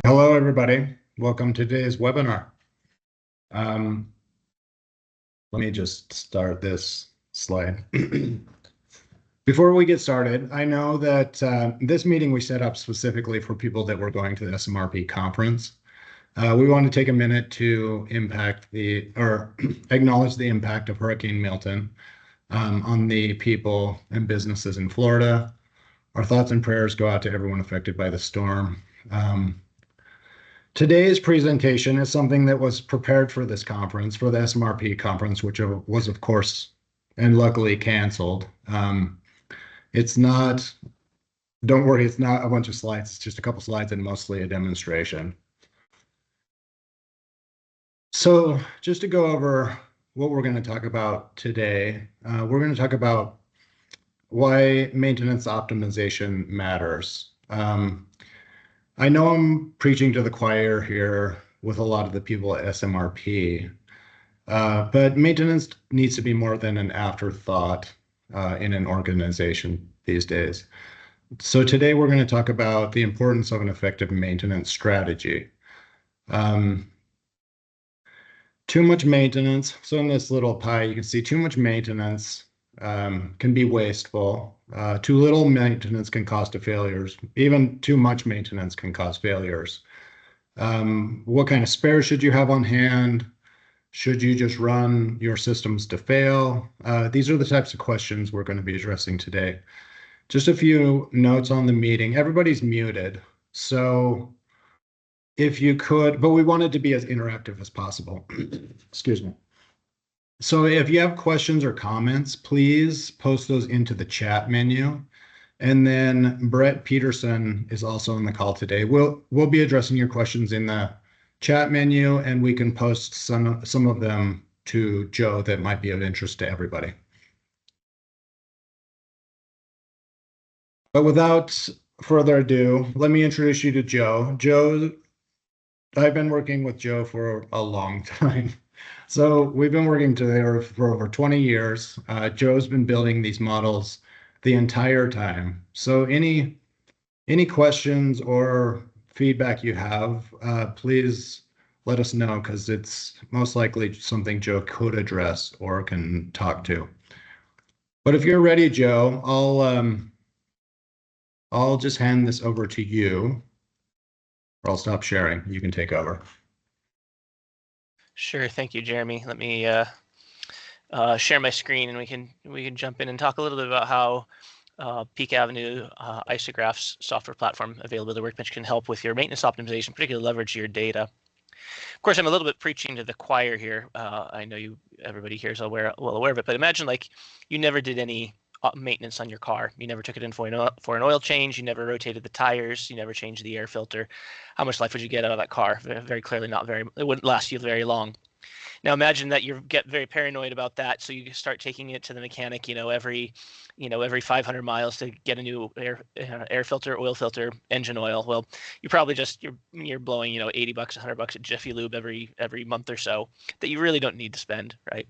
Hello, everybody. Welcome to today's webinar. Um, Let me just start this slide. Before we get started, I know that this meeting we set up specifically for people that were going to the SMRP conference. We want to take a minute to acknowledge the impact of Hurricane Milton on the people and businesses in Florida. Our thoughts and prayers go out to everyone affected by the storm. Today's presentation is something that was prepared for this conference, for the SMRP conference, which was, of course, and luckily canceled. It's not, don't worry, it's not a bunch of slides. It's just a couple slides and mostly a demonstration. So just to go over what we're going to talk about today, we're going to talk about why maintenance optimization matters. I know I'm preaching to the choir here with a lot of the people at SMRP, but maintenance needs to be more than an afterthought in an organization these days. So today we're going to talk about the importance of an effective maintenance strategy. Too much maintenance. So in this little pie, you can see too much maintenance can be wasteful. Too little maintenance can cause failures. Even too much maintenance can cause failures. What kind of spares should you have on hand? Should you just run your systems to fail? These are the types of questions we're going to be addressing today. Just a few notes on the meeting. Everybody's muted. So if you could, but we want it to be as interactive as possible. Excuse me. So if you have questions or comments, please post those into the chat menu. And then Brett Peterson is also on the call today. We'll be addressing your questions in the chat menu, and we can post some of them to Joe that might be of interest to everybody. But without further ado, let me introduce you to Joe. I've been working with Joe for a long time. So we've been working together for over 20 years. Joe's been building these models the entire time. So any questions or feedback you have, please let us know, because it's most likely something Joe could address or can talk to. But if you're ready, Joe, I'll just hand this over to you, or I'll stop sharing. You can take over. Sure, thank you, Jeremy. Let me share my screen, and we can jump in and talk a little bit about how Peak Avenue Isograph's software platform, Availability Workbench, can help with your maintenance optimization, particularly leverage your data. Of course, I'm a little bit preaching to the choir here. I know everybody here is well aware of it, but imagine like you never did any maintenance on your car. You never took it in for an oil change. You never rotated the tires. You never changed the air filter. How much life would you get out of that car? Very clearly not very. It wouldn't last you very long. Now imagine that you get very paranoid about that, so you start taking it to the mechanic, every 500 miles to get a new air filter, oil filter, engine oil. Well, you probably you're blowing $80, $100 at Jiffy Lube every month or so that you really don't need to spend, right?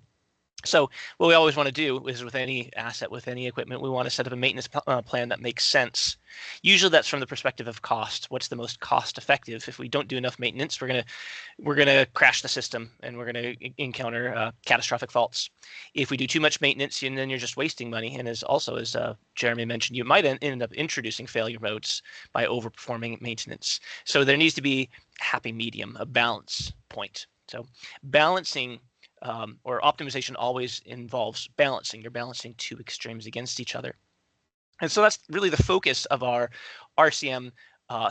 So what we always want to do is, with any asset, with any equipment, we want to set up a maintenance plan that makes sense. Usually that's from the perspective of cost. What's the most cost effective? If we don't do enough maintenance, we're gonna crash the system, and we're gonna encounter catastrophic faults. If we do too much maintenance, and then you're just wasting money, and as Jeremy mentioned, you might end up introducing failure modes by overperforming maintenance. So there needs to be a happy medium, a balance point. So balancing or optimization always involves balancing. You're balancing two extremes against each other. And so that's really the focus of our RCM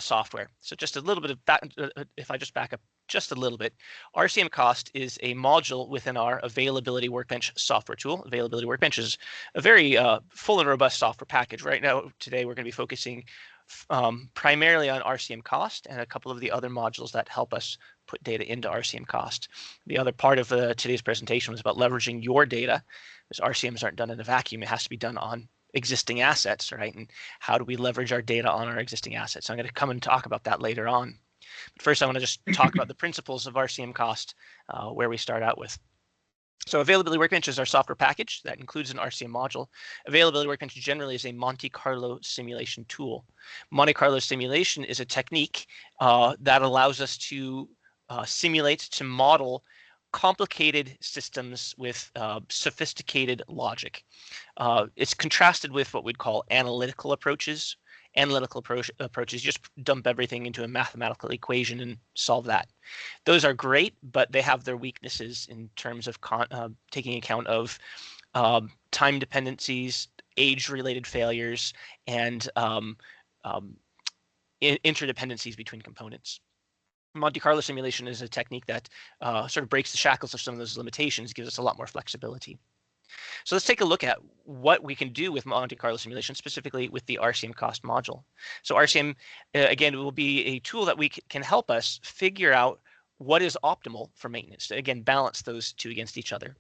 software. So just a little bit of if I just back up just a little bit, RCMCost is a module within our Availability Workbench software tool. Availability Workbench is a very full and robust software package. Right now, today, we're going to be focusing primarily on RCMCost and a couple of the other modules that help us put data into RCMCost. The other part of today's presentation was about leveraging your data, because RCMs aren't done in a vacuum. It has to be done on existing assets, right? And how do we leverage our data on our existing assets? So I'm going to come and talk about that later on. But first, I want to just talk about the principles of RCMCost, where we start out with. So Availability Workbench is our software package that includes an RCM module. Availability Workbench generally is a Monte Carlo simulation tool. Monte Carlo simulation is a technique that allows us to simulate, to model complicated systems with sophisticated logic. It's contrasted with what we'd call analytical approaches. Analytical approaches just dump everything into a mathematical equation and solve that. Those are great, but they have their weaknesses in terms of taking account of time dependencies, age-related failures, and interdependencies between components. Monte Carlo simulation is a technique that sort of breaks the shackles of some of those limitations, gives us a lot more flexibility. So let's take a look at what we can do with Monte Carlo simulation, specifically with the RCMCost module. So RCM, again, will be a tool that can help us figure out what is optimal for maintenance. Again, balance those two against each other.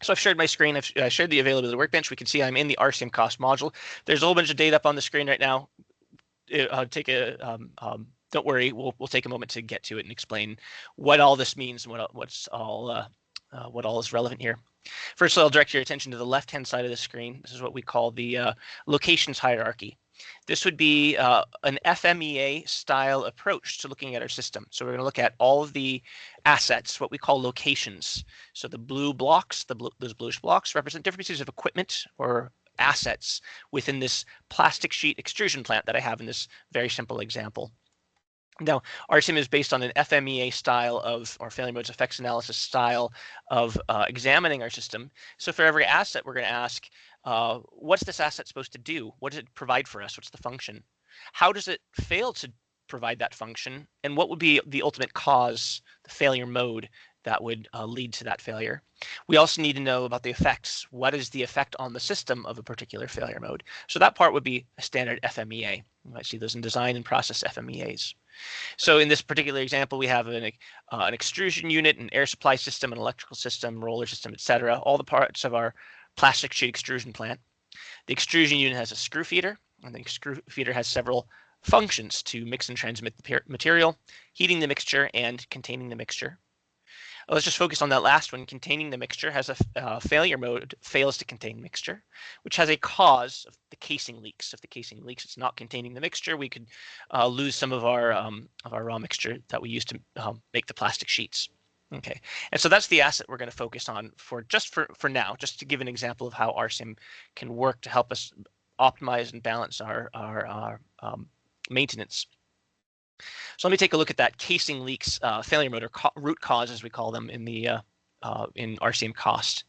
So I've shared my screen. I've shared the Availability Workbench. We can see I'm in the RCMCost module. There's a whole bunch of data up on the screen right now. Don't worry, we'll take a moment to get to it and explain what all this means and what all is relevant here. First, I'll direct your attention to the left-hand side of the screen. This is what we call the locations hierarchy. This would be an FMEA style approach to looking at our system. So we're going to look at all of the assets, what we call locations. So the blue blocks, those bluish blocks represent different pieces of equipment or assets within this plastic sheet extrusion plant that I have in this very simple example. Now, RCM is based on an FMEA style of, or failure modes effects analysis style of examining our system. So for every asset, we're going to ask, what's this asset supposed to do? What does it provide for us? What's the function? How does it fail to provide that function? And what would be the ultimate cause, the failure mode that would lead to that failure? We also need to know about the effects. What is the effect on the system of a particular failure mode? So that part would be a standard FMEA. You might see those in design and process FMEAs. So in this particular example, we have an extrusion unit, an air supply system, an electrical system, roller system, etc. All the parts of our plastic sheet extrusion plant. The extrusion unit has a screw feeder, and the screw feeder has several functions to mix and transmit the material, heating the mixture, and containing the mixture. Let's just focus on that last one. Containing the mixture has a failure mode, fails to contain mixture, which has a cause of the casing leaks. If the casing leaks, it's not containing the mixture. We could lose some of our raw mixture that we use to make the plastic sheets. Okay, and so that's the asset we're going to focus on for now, just to give an example of how RCM can work to help us optimize and balance our maintenance. So let me take a look at that casing leaks failure mode, or root cause as we call them in RCMCost.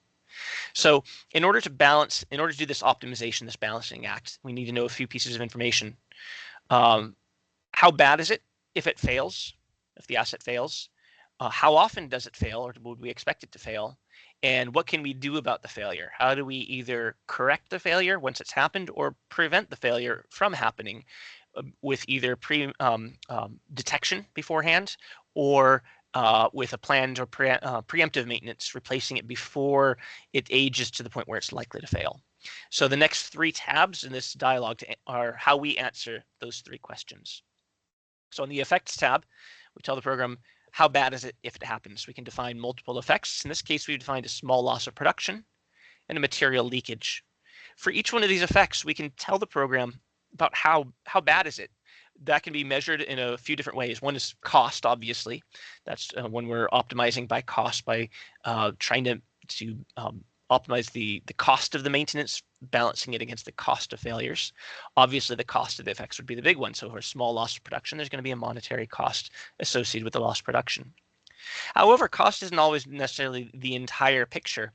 So in order to do this optimization, this balancing act, we need to know a few pieces of information. How bad is it if it fails, if the asset fails? How often does it fail, or would we expect it to fail? And what can we do about the failure? How do we either correct the failure once it's happened or prevent the failure from happening with either detection beforehand or with a planned or preemptive maintenance, replacing it before it ages to the point where it's likely to fail? So the next three tabs in this dialog are how we answer those three questions. So on the effects tab, we tell the program, how bad is it if it happens? We can define multiple effects. In this case, we've defined a small loss of production and a material leakage. For each one of these effects, we can tell the program about how bad is it. That can be measured in a few different ways. One is cost, obviously. That's when we're optimizing by cost, by trying to optimize the cost of the maintenance, balancing it against the cost of failures. Obviously, the cost of the effects would be the big one. So for a small loss of production, there's going to be a monetary cost associated with the lost production. However, cost isn't always necessarily the entire picture.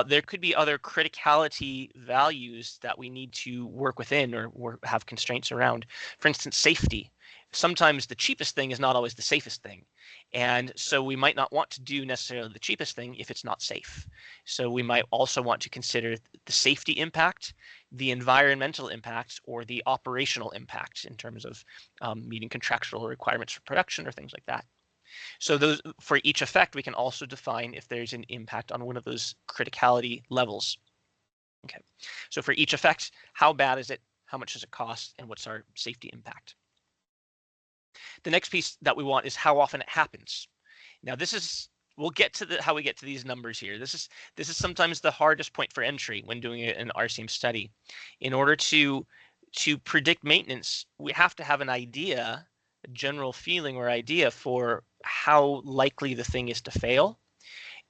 There could be other criticality values that we need to work within or have constraints around. For instance, safety. Sometimes the cheapest thing is not always the safest thing. And so we might not want to do necessarily the cheapest thing if it's not safe. So we might also want to consider the safety impact, the environmental impact, or the operational impact in terms of meeting contractual requirements for production or things like that. So those, for each effect, we can also define if there's an impact on one of those criticality levels. Okay, so for each effect, how bad is it? How much does it cost? And what's our safety impact? The next piece that we want is how often it happens. Now, this is we'll get to how we get to these numbers here. This is sometimes the hardest point for entry when doing an RCM study. In order to predict maintenance, we have to have an idea, a general feeling or idea for how likely the thing is to fail.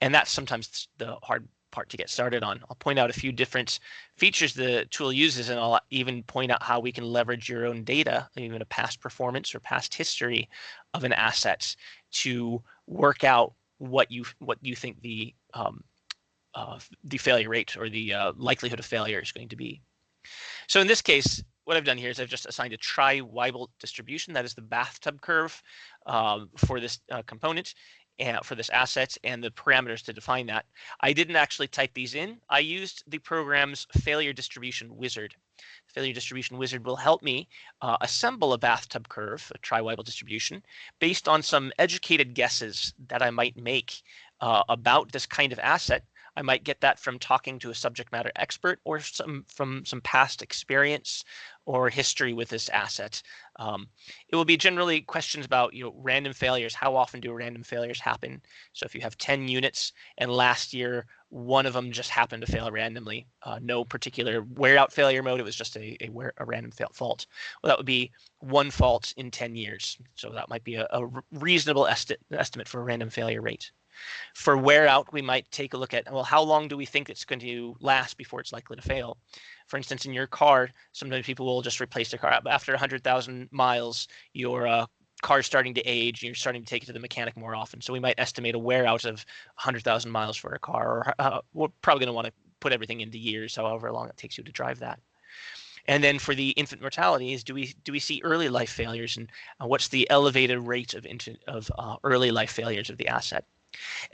And that's sometimes the hard part to get started on. I'll point out a few different features the tool uses, and I'll even point out how we can leverage your own data, even a past performance or past history of an asset, to work out what you think the failure rate or the likelihood of failure is going to be. So in this case, what I've done here is I've just assigned a tri-Weibull distribution. That is the bathtub curve for this component and for this asset, and the parameters to define that. I didn't actually type these in. I used the program's failure distribution wizard. The failure distribution wizard will help me assemble a bathtub curve, a tri-Weibull distribution, based on some educated guesses that I might make about this kind of asset. I might get that from talking to a subject matter expert, or from some past experience or history with this asset. It will be generally questions about random failures. How often do random failures happen? So if you have 10 units and last year one of them just happened to fail randomly, no particular wear out failure mode, it was just a random fault. Well, that would be one fault in 10 years. So that might be a reasonable estimate for a random failure rate. For wear out, we might take a look at, well, how long do we think it's going to last before it's likely to fail? For instance, in your car, sometimes people will just replace their car. After 100,000 miles, your car's starting to age, and you're starting to take it to the mechanic more often. So we might estimate a wear out of 100,000 miles for a car, or we're probably going to want to put everything into years, however long it takes you to drive that. And then for the infant mortality, is do we see early life failures, and what's the elevated rate of early life failures of the asset?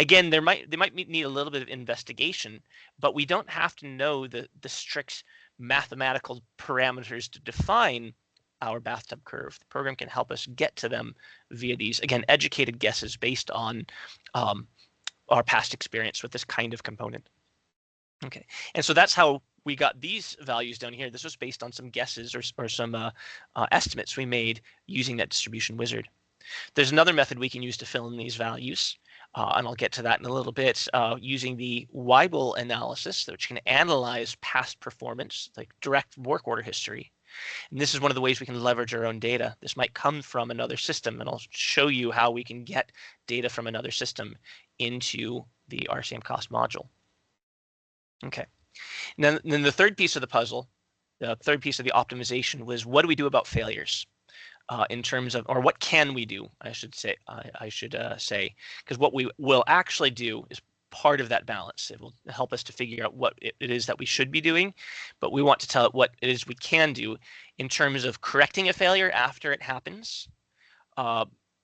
Again, they might need a little bit of investigation, but we don't have to know the strict mathematical parameters to define our bathtub curve. The program can help us get to them via these, again, educated guesses based on our past experience with this kind of component. Okay, and so that's how we got these values down here. This was based on some guesses or some estimates we made using that distribution wizard. There's another method we can use to fill in these values. And I'll get to that in a little bit, using the Weibull analysis, which can analyze past performance, like direct work order history. And this is one of the ways we can leverage our own data. This might come from another system, and I'll show you how we can get data from another system into the RCMCost module. Okay. And then the third piece of the puzzle, the third piece of the optimization, was what do we do about failures? In terms of, or what can we do, I should say, because what we will actually do is part of that balance. It will help us to figure out what it is that we should be doing, but we want to tell it what it is we can do in terms of correcting a failure after it happens,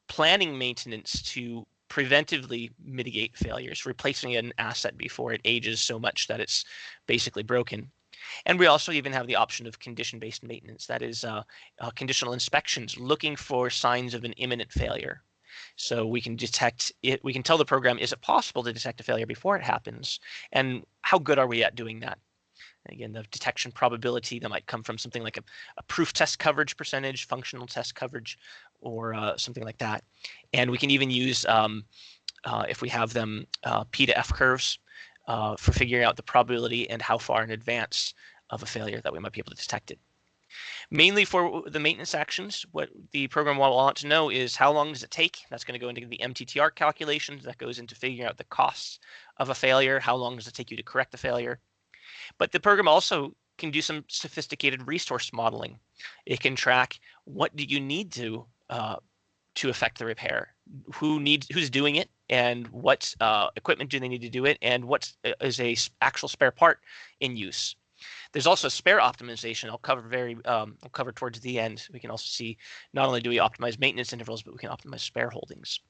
planning maintenance to preventively mitigate failures, replacing an asset before it ages so much that it's basically broken. And we also even have the option of condition-based maintenance. That is conditional inspections, looking for signs of an imminent failure. So we can detect it. We can tell the program, is it possible to detect a failure before it happens? And how good are we at doing that? Again, the detection probability that might come from something like a proof test coverage percentage, functional test coverage, or something like that. And we can even use, if we have them, P to F curves, for figuring out the probability and how far in advance of a failure that we might be able to detect it. Mainly for the maintenance actions, what the program will want to know is how long does it take? That's going to go into the MTTR calculations. That goes into figuring out the costs of a failure. How long does it take you to correct the failure? But the program also can do some sophisticated resource modeling. It can track what do you need to affect the repair, who's doing it, and what equipment do they need to do it, and what is a actual spare part in use. There's also spare optimization. I'll cover towards the end. We can also see not only do we optimize maintenance intervals, but we can optimize spare holdings.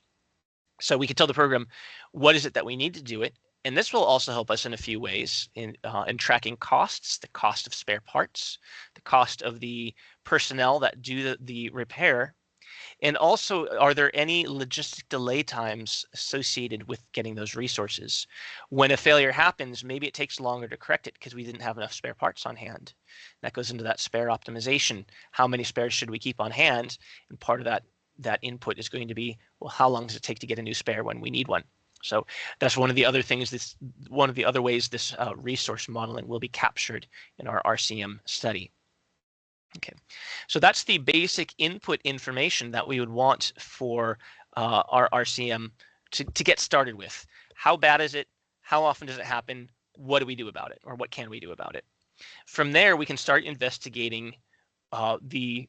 So we can tell the program what is it that we need to do it, and this will also help us in a few ways in tracking costs, the cost of spare parts, the cost of the personnel that do the repair. And also, are there any logistic delay times associated with getting those resources? When a failure happens, maybe it takes longer to correct it because we didn't have enough spare parts on hand. That goes into that spare optimization. How many spares should we keep on hand? And part of that input is going to be, well, how long does it take to get a new spare when we need one? So that's one of the other things, one of the other ways this resource modeling will be captured in our RCM study. Okay, so that's the basic input information that we would want for our RCM to get started with. How bad is it? How often does it happen? What do we do about it? Or what can we do about it? From there, we can start investigating the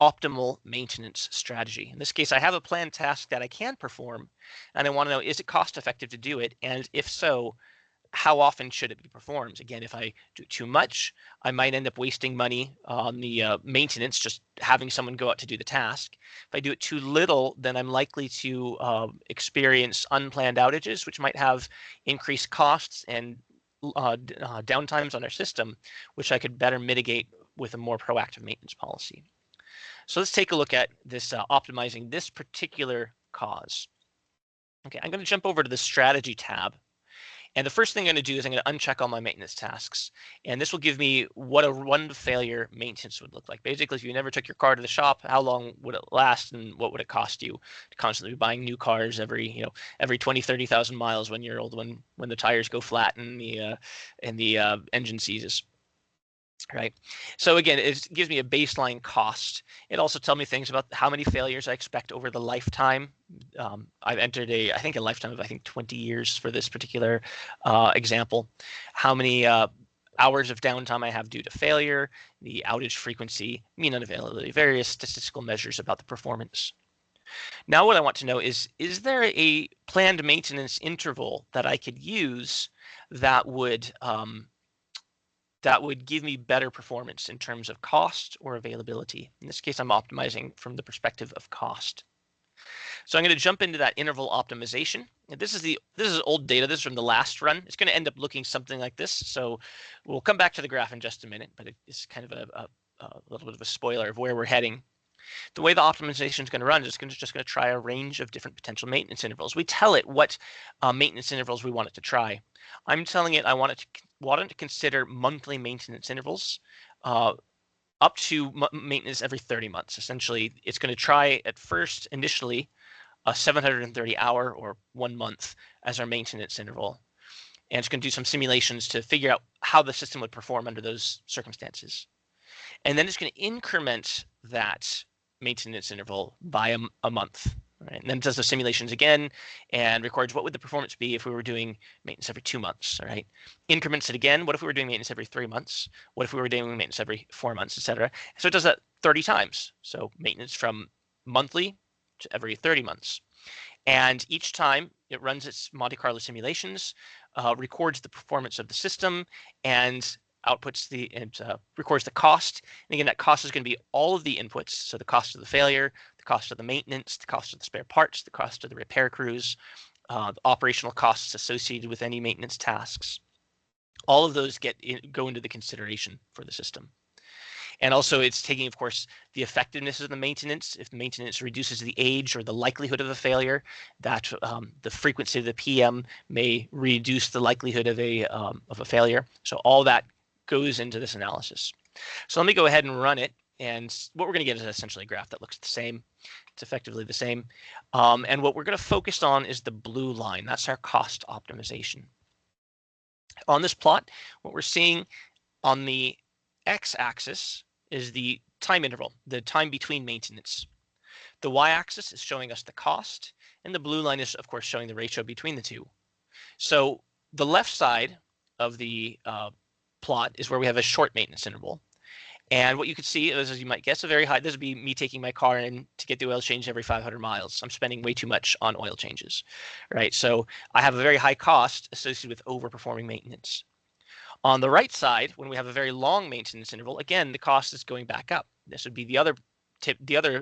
optimal maintenance strategy. In this case, I have a planned task that I can perform, and I want to know, is it cost effective to do it? And if so, how often should it be performed? Again, if I do too much, I might end up wasting money on the maintenance, just having someone go out to do the task. If I do it too little, then I'm likely to experience unplanned outages, which might have increased costs and downtimes on our system, which I could better mitigate with a more proactive maintenance policy. So let's take a look at this optimizing this particular cause. Okay, I'm going to jump over to the strategy tab. And the first thing I'm going to do is I'm going to uncheck all my maintenance tasks. And this will give me what a run to failure maintenance would look like. Basically, if you never took your car to the shop, how long would it last and what would it cost you to constantly be buying new cars every 20, 30,000 miles when you're old, when the tires go flat and the engine seizes. Right. So again, it gives me a baseline cost. It also tells me things about how many failures I expect over the lifetime. I've entered I think a lifetime of 20 years for this particular example. How many hours of downtime I have due to failure, the outage frequency, mean unavailability, various statistical measures about the performance. Now what I want to know is there a planned maintenance interval that I could use that would give me better performance in terms of cost or availability. In this case, I'm optimizing from the perspective of cost. So I'm going to jump into that interval optimization. And this is old data. This is from the last run. It's going to end up looking something like this. So we'll come back to the graph in just a minute, but it's kind of a little bit of a spoiler of where we're heading. The way the optimization is going to run is just going to try a range of different potential maintenance intervals. We tell it what maintenance intervals we want it to try. I'm telling it I want it to consider monthly maintenance intervals up to maintenance every 30 months. Essentially, it's going to try at first initially a 730 hour or 1 month as our maintenance interval. And it's going to do some simulations to figure out how the system would perform under those circumstances. And then it's going to increment that maintenance interval by a month. Right? And then it does the simulations again and records what would the performance be if we were doing maintenance every 2 months. All right, increments it again. What if we were doing maintenance every 3 months? What if we were doing maintenance every 4 months, etc. So it does that 30 times. So maintenance from monthly to every 30 months. And each time it runs its Monte Carlo simulations, records the performance of the system, and records the cost. And again, that cost is going to be all of the inputs. So the cost of the failure, the cost of the maintenance, the cost of the spare parts, the cost of the repair crews, the operational costs associated with any maintenance tasks. All of those go into the consideration for the system. And also it's taking, of course, the effectiveness of the maintenance. If the maintenance reduces the age or the likelihood of a failure, that the frequency of the PM may reduce the likelihood of a failure. So all that goes into this analysis. So let me go ahead and run it. And what we're going to get is essentially a graph that looks the same. It's effectively the same. And what we're going to focus on is the blue line. That's our cost optimization. On this plot, what we're seeing on the x-axis is the time interval, the time between maintenance. The y-axis is showing us the cost, and the blue line is, of course, showing the ratio between the two. So the left side of the plot is where we have a short maintenance interval. And what you can see is, as you might guess, a very high. This would be me taking my car in to get the oil changed every 500 miles. I'm spending way too much on oil changes, right? So I have a very high cost associated with overperforming maintenance. On the right side, when we have a very long maintenance interval, again, the cost is going back up. This would be the other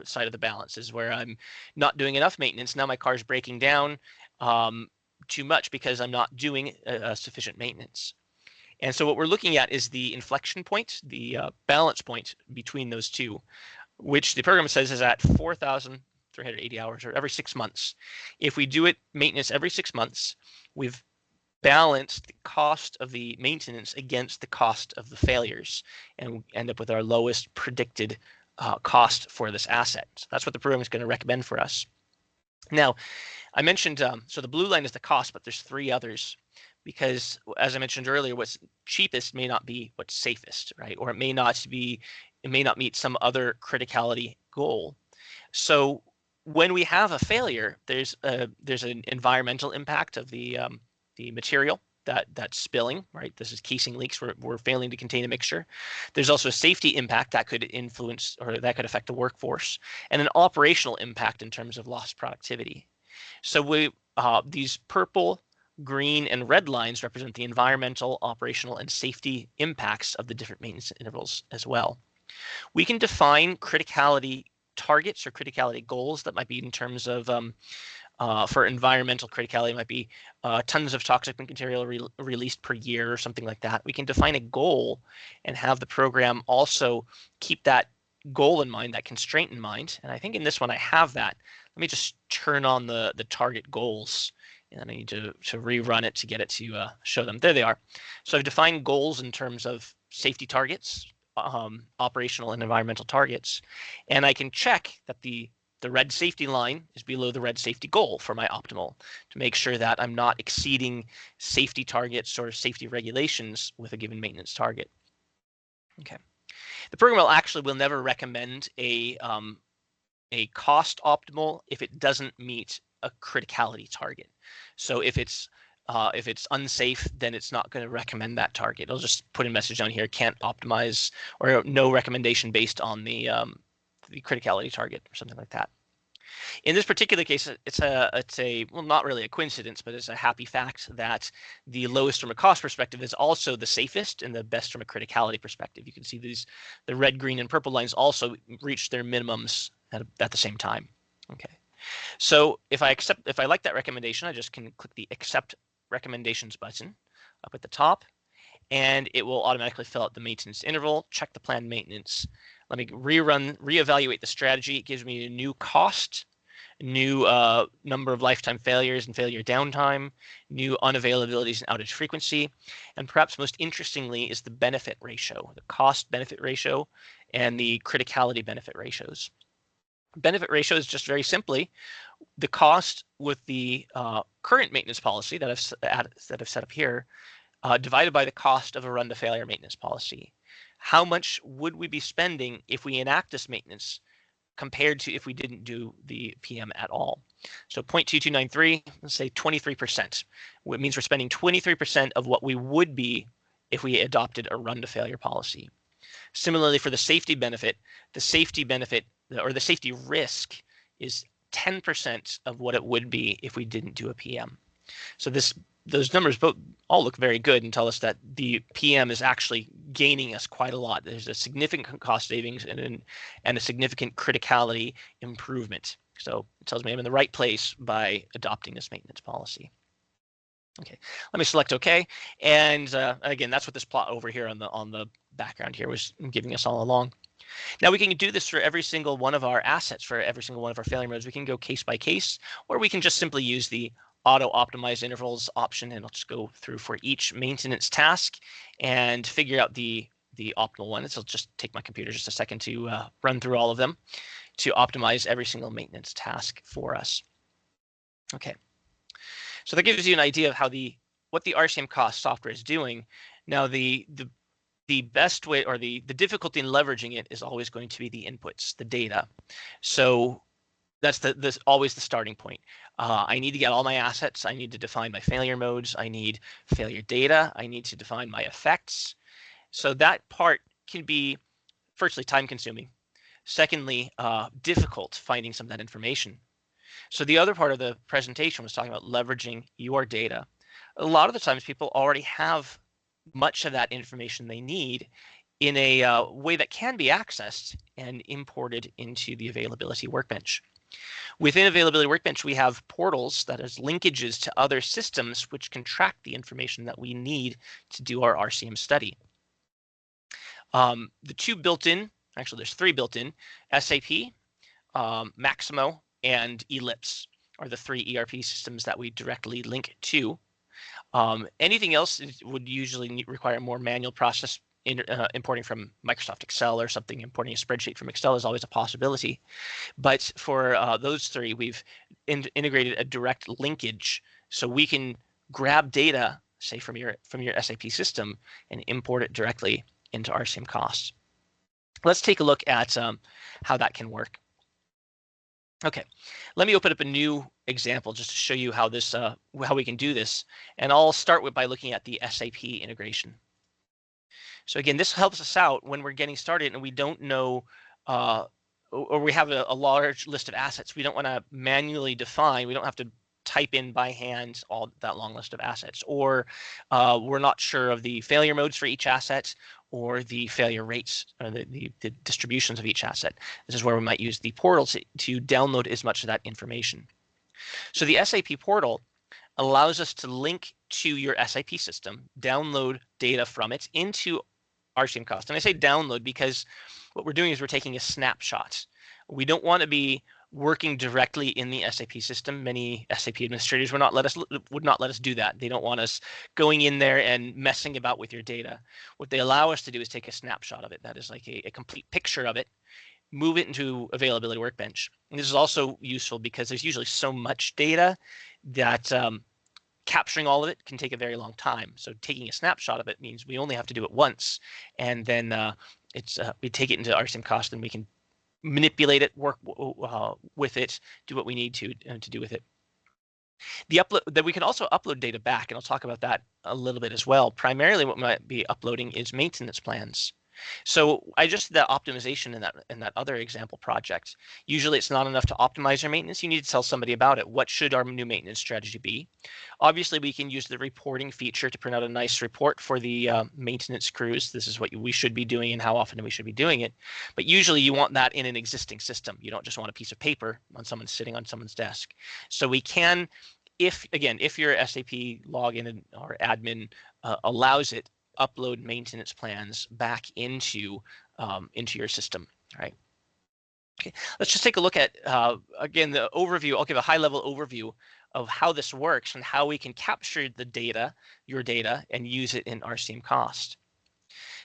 side of the balance, is where I'm not doing enough maintenance. Now my car is breaking down too much because I'm not doing sufficient maintenance. And so what we're looking at is the inflection point, the balance point between those two, which the program says is at 4,380 hours, or every 6 months. If we do it maintenance every 6 months, we've balanced the cost of the maintenance against the cost of the failures, and we end up with our lowest predicted cost for this asset. So that's what the program is going to recommend for us. Now, I mentioned, so the blue line is the cost, but there's 3 others, because as I mentioned earlier, what's cheapest may not be what's safest, right? Or it may not meet some other criticality goal. So when we have a failure, there's an environmental impact of the material that's spilling, right? This is casing leaks. We're failing to contain a mixture. There's also a safety impact that could influence, or that could affect the workforce, and an operational impact in terms of lost productivity. So these purple, green, and red lines represent the environmental, operational, and safety impacts of the different maintenance intervals as well. We can define criticality targets or criticality goals that might be in terms of, for environmental criticality, might be tons of toxic material released per year or something like that. We can define a goal and have the program also keep that goal in mind, that constraint in mind. And I think in this one I have that. Let me just turn on the target goals, and then I need to rerun it to get it to show them. There they are. So I've defined goals in terms of safety targets, operational and environmental targets, and I can check that the red safety line is below the red safety goal for my optimal, to make sure that I'm not exceeding safety targets or safety regulations with a given maintenance target. Okay. The program will never recommend a cost optimal if it doesn't meet a criticality target. So if it's unsafe, then it's not going to recommend that target. It'll just put a message down here, can't optimize, or no recommendation based on the criticality target or something like that. In this particular case, it's a well, not really a coincidence, but it's a happy fact that the lowest from a cost perspective is also the safest and the best from a criticality perspective. You can see the red, green, and purple lines also reach their minimums at the same time. Okay. So if I like that recommendation, I just can click the accept recommendations button up at the top, and it will automatically fill out the maintenance interval, check the planned maintenance. Let me reevaluate the strategy. It gives me a new cost, new number of lifetime failures and failure downtime, new unavailabilities and outage frequency, and perhaps most interestingly is the benefit ratio, the cost benefit ratio and the criticality benefit ratios. Benefit ratio is just very simply the cost with the current maintenance policy that I've set up here, divided by the cost of a run to failure maintenance policy. How much would we be spending if we enact this maintenance compared to if we didn't do the PM at all? So 0.2293, let's say 23%. It means we're spending 23% of what we would be if we adopted a run to failure policy. Similarly, for the safety benefit or the safety risk is 10% of what it would be if we didn't do a PM. So those numbers all look very good and tell us that the PM is actually gaining us quite a lot. There's a significant cost savings and a significant criticality improvement. So it tells me I'm in the right place by adopting this maintenance policy. Okay, let me select OK. And again, that's what this plot over here on the background here was giving us all along. Now we can do this for every single one of our assets, for every single one of our failure modes. We can go case by case, or we can just simply use the auto optimize intervals option, and I'll just go through for each maintenance task and figure out the optimal one. So I'll just take my computer just a second to run through all of them to optimize every single maintenance task for us. Okay. So that gives you an idea of what the RCMcost software is doing. Now the best way, or the difficulty in leveraging it, is always going to be the inputs, the data. So that's always the starting point. I need to get all my assets. I need to define my failure modes. I need failure data. I need to define my effects. So that part can be, firstly, time consuming. Secondly, difficult finding some of that information. So the other part of the presentation was talking about leveraging your data. A lot of the times people already have much of that information they need in a way that can be accessed and imported into the Availability Workbench. Within Availability Workbench, we have portals, that is linkages to other systems which can track the information that we need to do our RCM study. The two built-in, actually there's three built-in, SAP, Maximo, and Ellipse are the three ERP systems that we directly link to. Anything else would usually require more manual process importing from Microsoft Excel or something, importing a spreadsheet from Excel is always a possibility. But for those three, we've integrated a direct linkage, so we can grab data, say from your SAP system, and import it directly into RCMCost. Let's take a look at how that can work. Okay, let me open up a new example just to show you how this how we can do this, and I'll start by looking at the SAP integration. So again, this helps us out when we're getting started and we don't know, or we have a large list of assets we don't want to manually define. We don't have to type in by hand all that long list of assets, or we're not sure of the failure modes for each asset or the failure rates, or the distributions of each asset. This is where we might use the portal to download as much of that information. So the SAP portal allows us to link to your SAP system, download data from it into RCMCost. And I say download because what we're doing is we're taking a snapshot. We don't want to be working directly in the SAP system. Many SAP administrators would not let us do that. They don't want us going in there and messing about with your data. What they allow us to do is take a snapshot of it. That is like a complete picture of it, move it into Availability Workbench. And this is also useful because there's usually so much data that capturing all of it can take a very long time. So taking a snapshot of it means we only have to do it once, and then we take it into RCMCost and we can manipulate it, work with it, do what we need to do with it. That we can also upload data back, and I'll talk about that a little bit as well. Primarily, what we might be uploading is maintenance plans. So I just did that optimization in that other example project. Usually it's not enough to optimize your maintenance. You need to tell somebody about it. What should our new maintenance strategy be? Obviously, we can use the reporting feature to print out a nice report for the maintenance crews. This is what we should be doing and how often we should be doing it. But usually you want that in an existing system. You don't just want a piece of paper sitting on someone's desk. So we can, if your SAP login or admin allows it, upload maintenance plans back into your system. All right. Okay, let's just take a look at again the overview. I'll give a high-level overview of how this works and how we can capture the data, your data, and use it in RCMCost.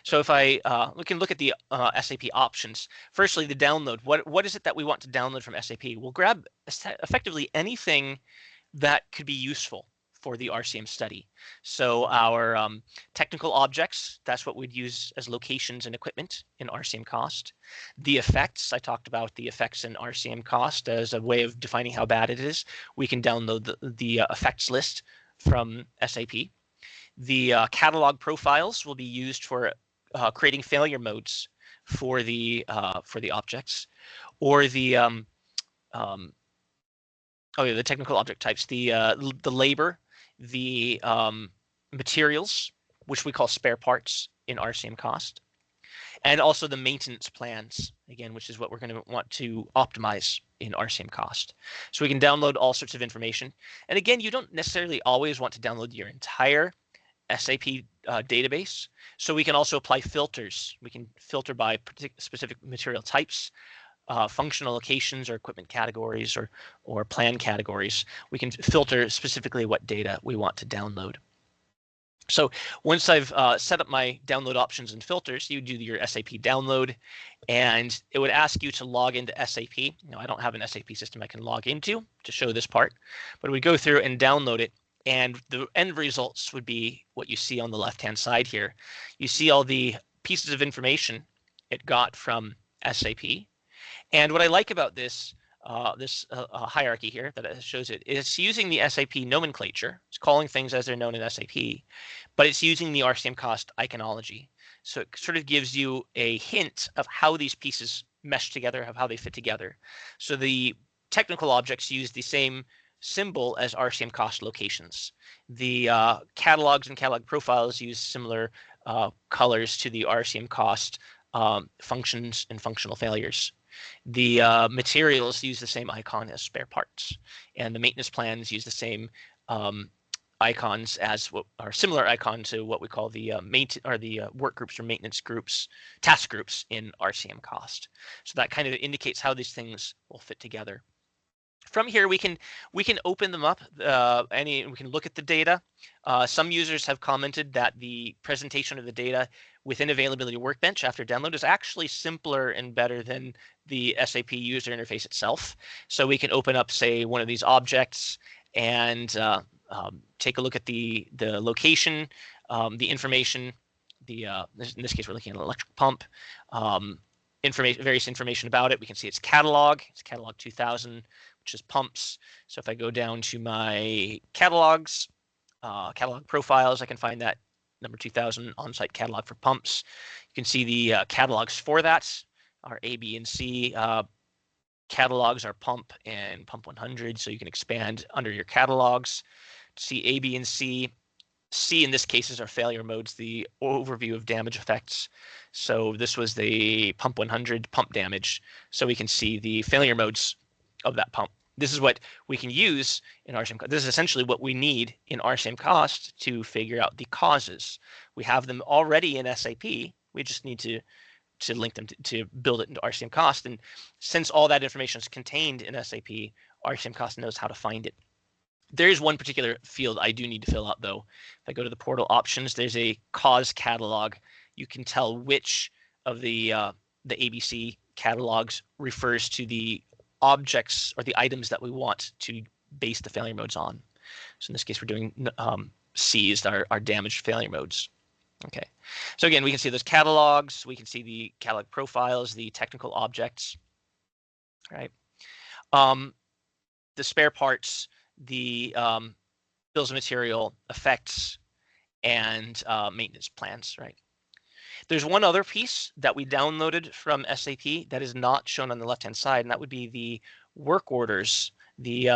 So if we can look at the SAP options. Firstly, the download. What is it that we want to download from SAP? We'll grab effectively anything that could be useful for the RCM study. So our technical objects, that's what we'd use as locations and equipment in RCMCost. The effects, I talked about the effects in RCMCost as a way of defining how bad it is. We can download the effects list from SAP. The catalog profiles will be used for creating failure modes for the objects, or the the technical object types, the labor, the materials, which we call spare parts in RCMCost, and also the maintenance plans, again, which is what we're going to want to optimize in RCMCost. So we can download all sorts of information. And again, you don't necessarily always want to download your entire SAP database. So we can also apply filters. We can filter by specific material types, functional locations or equipment categories or plan categories. We can filter specifically what data we want to download. So once I've set up my download options and filters, you do your SAP download, and it would ask you to log into SAP. Now, I don't have an SAP system I can log into to show this part, but we go through and download it, and the end results would be what you see on the left-hand side here. You see all the pieces of information it got from SAP. And what I like about this hierarchy here that it shows it is it's using the SAP nomenclature. It's calling things as they're known in SAP, but it's using the RCMCost iconology. So it sort of gives you a hint of how these pieces mesh together, of how they fit together. So the technical objects use the same symbol as RCMCost locations. The catalogs and catalog profiles use similar colors to the RCMCost functions and functional failures. The materials use the same icon as spare parts, and the maintenance plans use the same icons as what are similar icon to what we call the work groups or maintenance groups, task groups in RCMCost. So that kind of indicates how these things will fit together. From here, we can open them up. We can look at the data. Some users have commented that the presentation of the data within Availability Workbench after download is actually simpler and better than the SAP user interface itself. So we can open up, say, one of these objects and take a look at the location, the information. In this case, we're looking at an electric pump. Various information about it. We can see its catalog. It's catalog 2000, which is pumps. So if I go down to my catalogs, catalog profiles, I can find that number 2000 on-site catalog for pumps. You can see the catalogs for that. Our A, B, and C catalogs are pump and pump 100. So you can expand under your catalogs to see A, B, and C. C in this case is our failure modes, the overview of damage effects. So this was the pump 100 pump damage. So we can see the failure modes of that pump. This is what we can use in RCMcost. This is essentially what we need in RCMcost to figure out the causes. We have them already in SAP. We just need to link them to build it into RCMcost. And since all that information is contained in SAP, RCMcost knows how to find it. There is one particular field I do need to fill out, though. If I go to the portal options, there's a cause catalog. You can tell which of the ABC catalogs refers to the objects or the items that we want to base the failure modes on. So in this case, we're doing C is our damaged failure modes. Okay. So again, we can see those catalogs. We can see the catalog profiles, the technical objects. Right. The spare parts, the bills of material, effects, and maintenance plans, right? There's one other piece that we downloaded from SAP that is not shown on the left-hand side, and that would be the work orders, the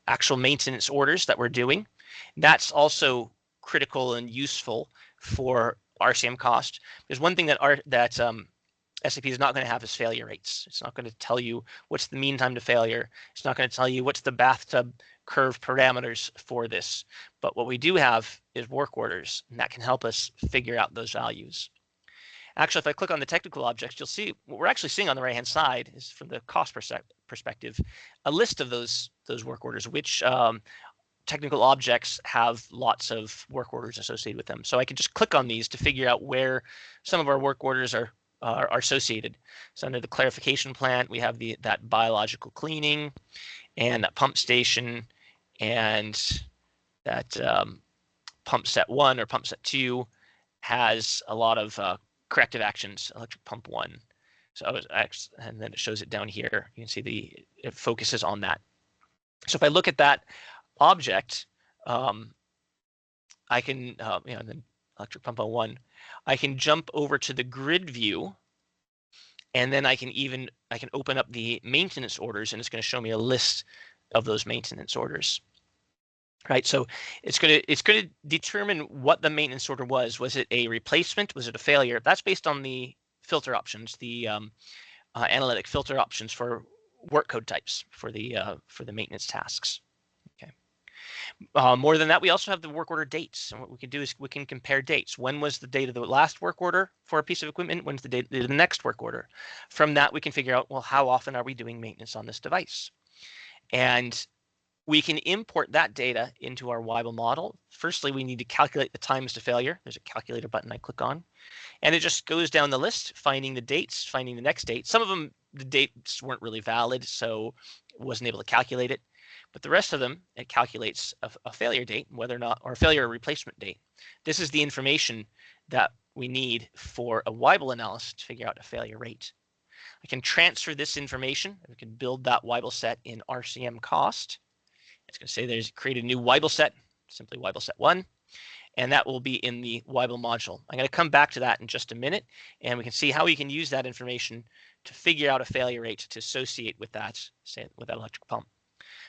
actual maintenance orders that we're doing. That's also critical and useful for RCMcost. There's one thing that SAP is not going to have is failure rates. It's not going to tell you what's the mean time to failure. It's not going to tell you what's the bathtub curve parameters for this. But what we do have is work orders, and that can help us figure out those values. Actually, if I click on the technical objects, you'll see what we're actually seeing on the right-hand side is, from the cost perspective, a list of those work orders, which technical objects have lots of work orders associated with them. So I can just click on these to figure out where some of our work orders are associated. So under the clarification plant, we have that biological cleaning, and that pump station, and that pump set 1 or pump set 2 has a lot of corrective actions, electric pump 1. So and then it shows it down here. You can see it focuses on that. So if I look at that object, I can, and then electric pump 1, I can jump over to the grid view, and then I can open up the maintenance orders, and it's going to show me a list of those maintenance orders. Right, so it's going to determine what the maintenance order was. Was it a replacement? Was it a failure? That's based on the filter options, the analytic filter options for work code types for the maintenance tasks. Okay. More than that, we also have the work order dates. And what we can do is we can compare dates. When was the date of the last work order for a piece of equipment? When's the date of the next work order? From that, we can figure out, well, how often are we doing maintenance on this device? And we can import that data into our Weibull model. Firstly, we need to calculate the times to failure. There's a calculator button I click on, and it just goes down the list, finding the dates, finding the next date. Some of them, the dates weren't really valid, so it wasn't able to calculate it. But the rest of them, it calculates a failure date, whether or not, or a failure replacement date. This is the information that we need for a Weibull analysis to figure out a failure rate. I can transfer this information. We can build that Weibull set in RCMcost. It's going to say there's create a new Weibull set, simply Weibull set 1, and that will be in the Weibull module. I'm going to come back to that in just a minute, and we can see how we can use that information to figure out a failure rate to associate with that, say, with that electric pump.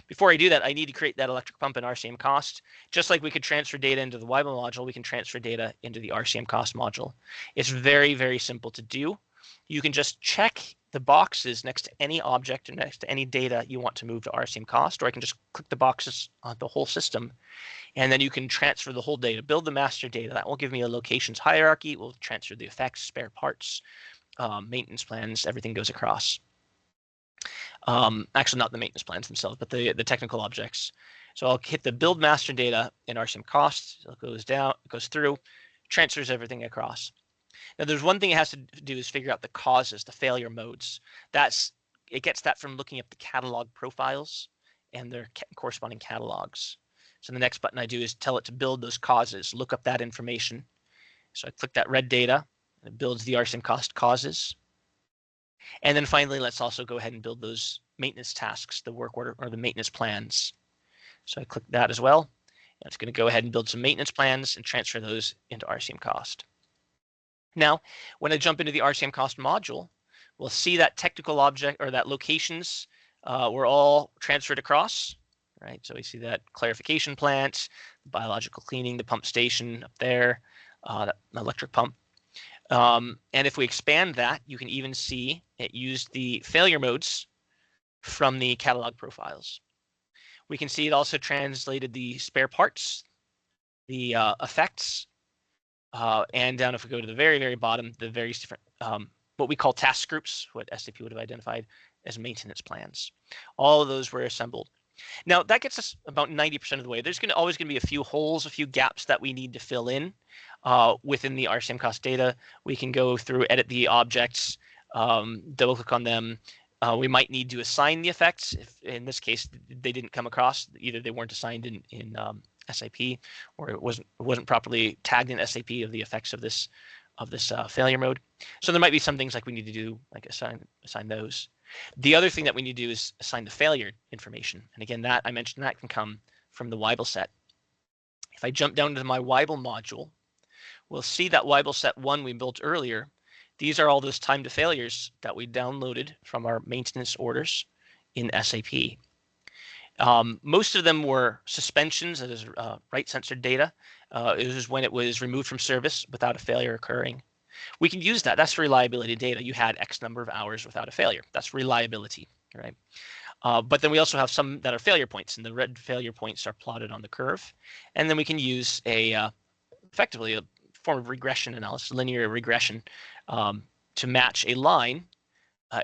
Before I do that, I need to create that electric pump in RCMcost. Just like we could transfer data into the Weibull module, we can transfer data into the RCMcost module. It's very, very simple to do. You can just check the boxes next to any object and next to any data you want to move to RCMcost, or I can just click the boxes on the whole system, and then you can transfer the whole data, build the master data. That will give me a locations hierarchy. It will transfer the effects, spare parts, maintenance plans, everything goes across. Actually, not the maintenance plans themselves, but the technical objects. So I'll hit the build master data in RCMCost. So it goes down, it goes through, transfers everything across. Now, there's one thing it has to do is figure out the causes, the failure modes. It gets that from looking up the catalog profiles and their corresponding catalogs. So the next button I do is tell it to build those causes, look up that information. So I click that red data, and it builds the RCMCost causes. And then finally, let's also go ahead and build those maintenance tasks, the work order or the maintenance plans. So I click that as well. And it's going to go ahead and build some maintenance plans and transfer those into RCMCost. Now, when I jump into the RCMCost module, we'll see that technical object or that locations were all transferred across, right? So we see that clarification plant, biological cleaning, the pump station up there, that electric pump. And if we expand that, you can even see it used the failure modes from the catalog profiles. We can see it also translated the spare parts, the effects, and down if we go to the very, very bottom, the various different, what we call task groups, what SAP would have identified as maintenance plans. All of those were assembled. Now that gets us about 90% of the way. There's always going to be a few holes, a few gaps that we need to fill in within the RCMCost data. We can go through, edit the objects, double click on them. We might need to assign the effects. If in this case they didn't come across, either they weren't assigned in SAP, or it wasn't properly tagged in SAP of the effects of this failure mode. So there might be some things like we need to do, like assign those. The other thing that we need to do is assign the failure information. And again, that I mentioned that can come from the Weibel set. If I jump down to my Weibel module, we'll see that Weibel set 1 we built earlier. These are all those time to failures that we downloaded from our maintenance orders in SAP. Most of them were suspensions, that is right sensor data. It was when it was removed from service without a failure occurring. We can use that. That's reliability data. You had X number of hours without a failure. That's reliability, right? But then we also have some that are failure points, and the red failure points are plotted on the curve. And then we can use effectively a form of regression analysis, linear regression, to match a line,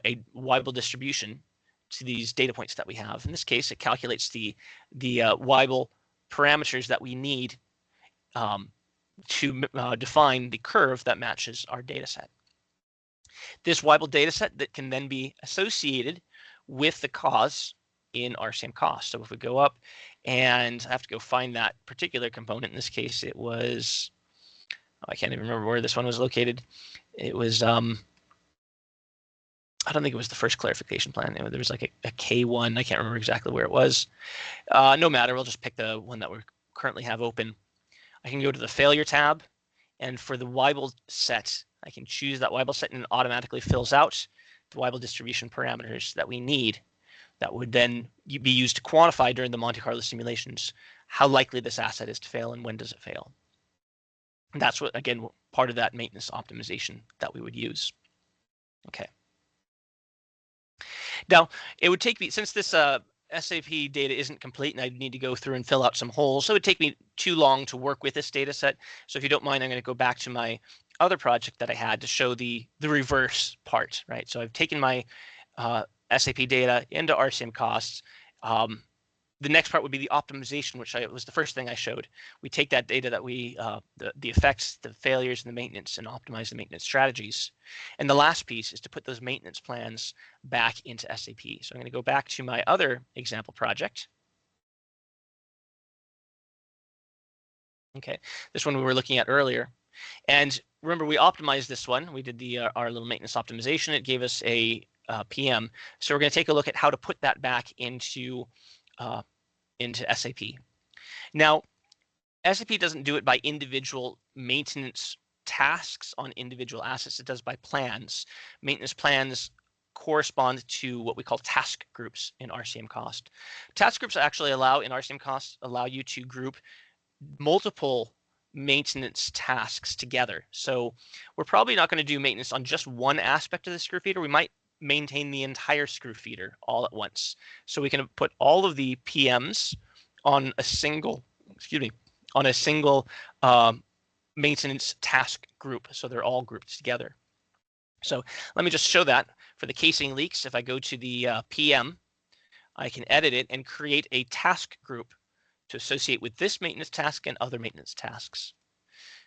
a Weibel distribution, to these data points that we have. In this case, it calculates the Weibel parameters that we need to define the curve that matches our data set. This Weibel data set that can then be associated with the cause in RCMCost. So if we go up, and I have to go find that particular component, in this case it was, I can't even remember where this one was located. It was, I don't think it was the first clarification plan. There was like a K1. I can't remember exactly where it was. No matter, we'll just pick the one that we currently have open. I can go to the failure tab, and for the Weibel set, I can choose that Weibel set, and it automatically fills out the Weibel distribution parameters that we need. That would then be used to quantify during the Monte Carlo simulations how likely this asset is to fail and when does it fail. And that's what, again, part of that maintenance optimization that we would use. Okay. Now, it would take me, since this SAP data isn't complete and I need to go through and fill out some holes, so it would take me too long to work with this data set. So if you don't mind, I'm going to go back to my other project that I had to show the reverse part, right? So I've taken my SAP data into RCMCost. The next part would be the optimization, which was the first thing I showed. We take that data that we, the effects, the failures, and the maintenance, and optimize the maintenance strategies. And the last piece is to put those maintenance plans back into SAP. So I'm going to go back to my other example project. Okay, this one we were looking at earlier. And remember, we optimized this one. We did our little maintenance optimization. It gave us a PM. So we're going to take a look at how to put that back into SAP. Now, SAP doesn't do it by individual maintenance tasks on individual assets. It does by plans. Maintenance plans correspond to what we call task groups in RCMCost. Task groups actually allow you to group multiple maintenance tasks together. So we're probably not going to do maintenance on just one aspect of the screw feeder. We might maintain the entire screw feeder all at once. So we can put all of the PMs on a single, maintenance task group. So they're all grouped together. So let me just show that. For the casing leaks, if I go to the PM, I can edit it and create a task group to associate with this maintenance task and other maintenance tasks.